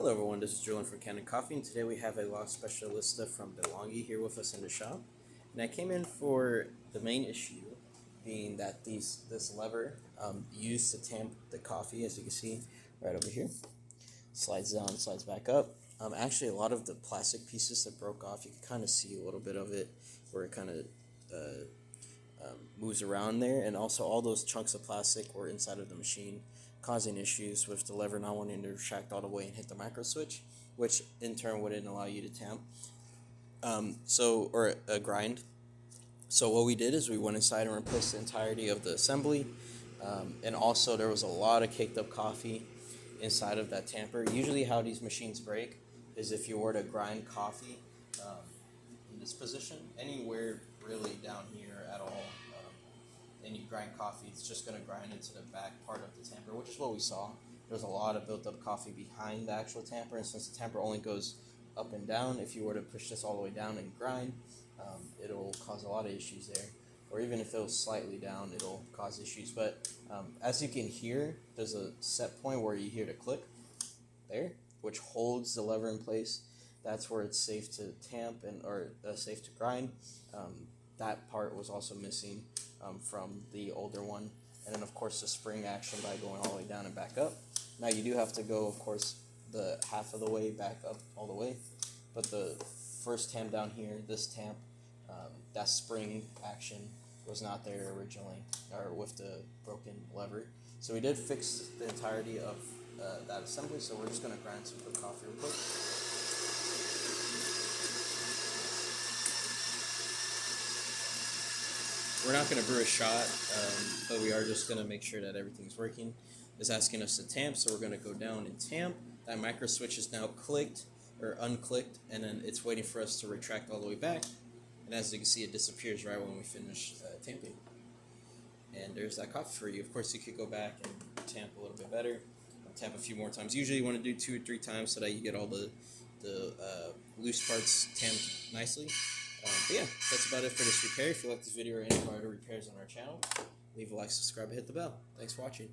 Hello everyone, this is Julian from Kanen Coffee, and today we have a La Specialista from DeLonghi here with us in the shop. And I came in for the main issue being that this lever used to tamp the coffee, as you can see right over here, slides down, slides back up. Actually, a lot of the plastic pieces that broke off, you can kind of see a little bit of it where it kind of moves around there, and also all those chunks of plastic were inside of the machine, causing issues with the lever not wanting to retract all the way and hit the micro switch, which in turn wouldn't allow you to tamp, or grind. So what we did is we went inside and replaced the entirety of the assembly, and also there was a lot of caked up coffee inside of that tamper. Usually how these machines break is if you were to grind coffee in this position, anywhere really down here at all, and you grind coffee, it's just going to grind into the back part of the tamper, which is what we saw. There's a lot of built up coffee behind the actual tamper, and since the tamper only goes up and down, if you were to push this all the way down and grind, it'll cause a lot of issues there. Or even if it was slightly down, it'll cause issues. But as you can hear, there's a set point where you hear the click there, which holds the lever in place. That's where it's safe to tamp or safe to grind. That part was also missing from the older one. And then of course the spring action by going all the way down and back up. Now you do have to go, of course, the half of the way back up all the way. But the first tamp down here, this tamp, that spring action was not there originally, or with the broken lever. So we did fix the entirety of that assembly, so we're just going to grind some quick coffee real quick. We're not going to brew a shot, but we are just going to make sure that everything's working. It's asking us to tamp, so we're going to go down and tamp. That micro switch is now clicked or unclicked, and then it's waiting for us to retract all the way back. And as you can see, it disappears right when we finish tamping. And there's that coffee for you. Of course, you could go back and tamp a little bit better, tamp a few more times. Usually you want to do 2 or 3 times so that you get all the loose parts tamped nicely. But yeah, that's about it for this repair. If you like this video or any of our other repairs on our channel, leave a like, subscribe, and hit the bell. Thanks for watching.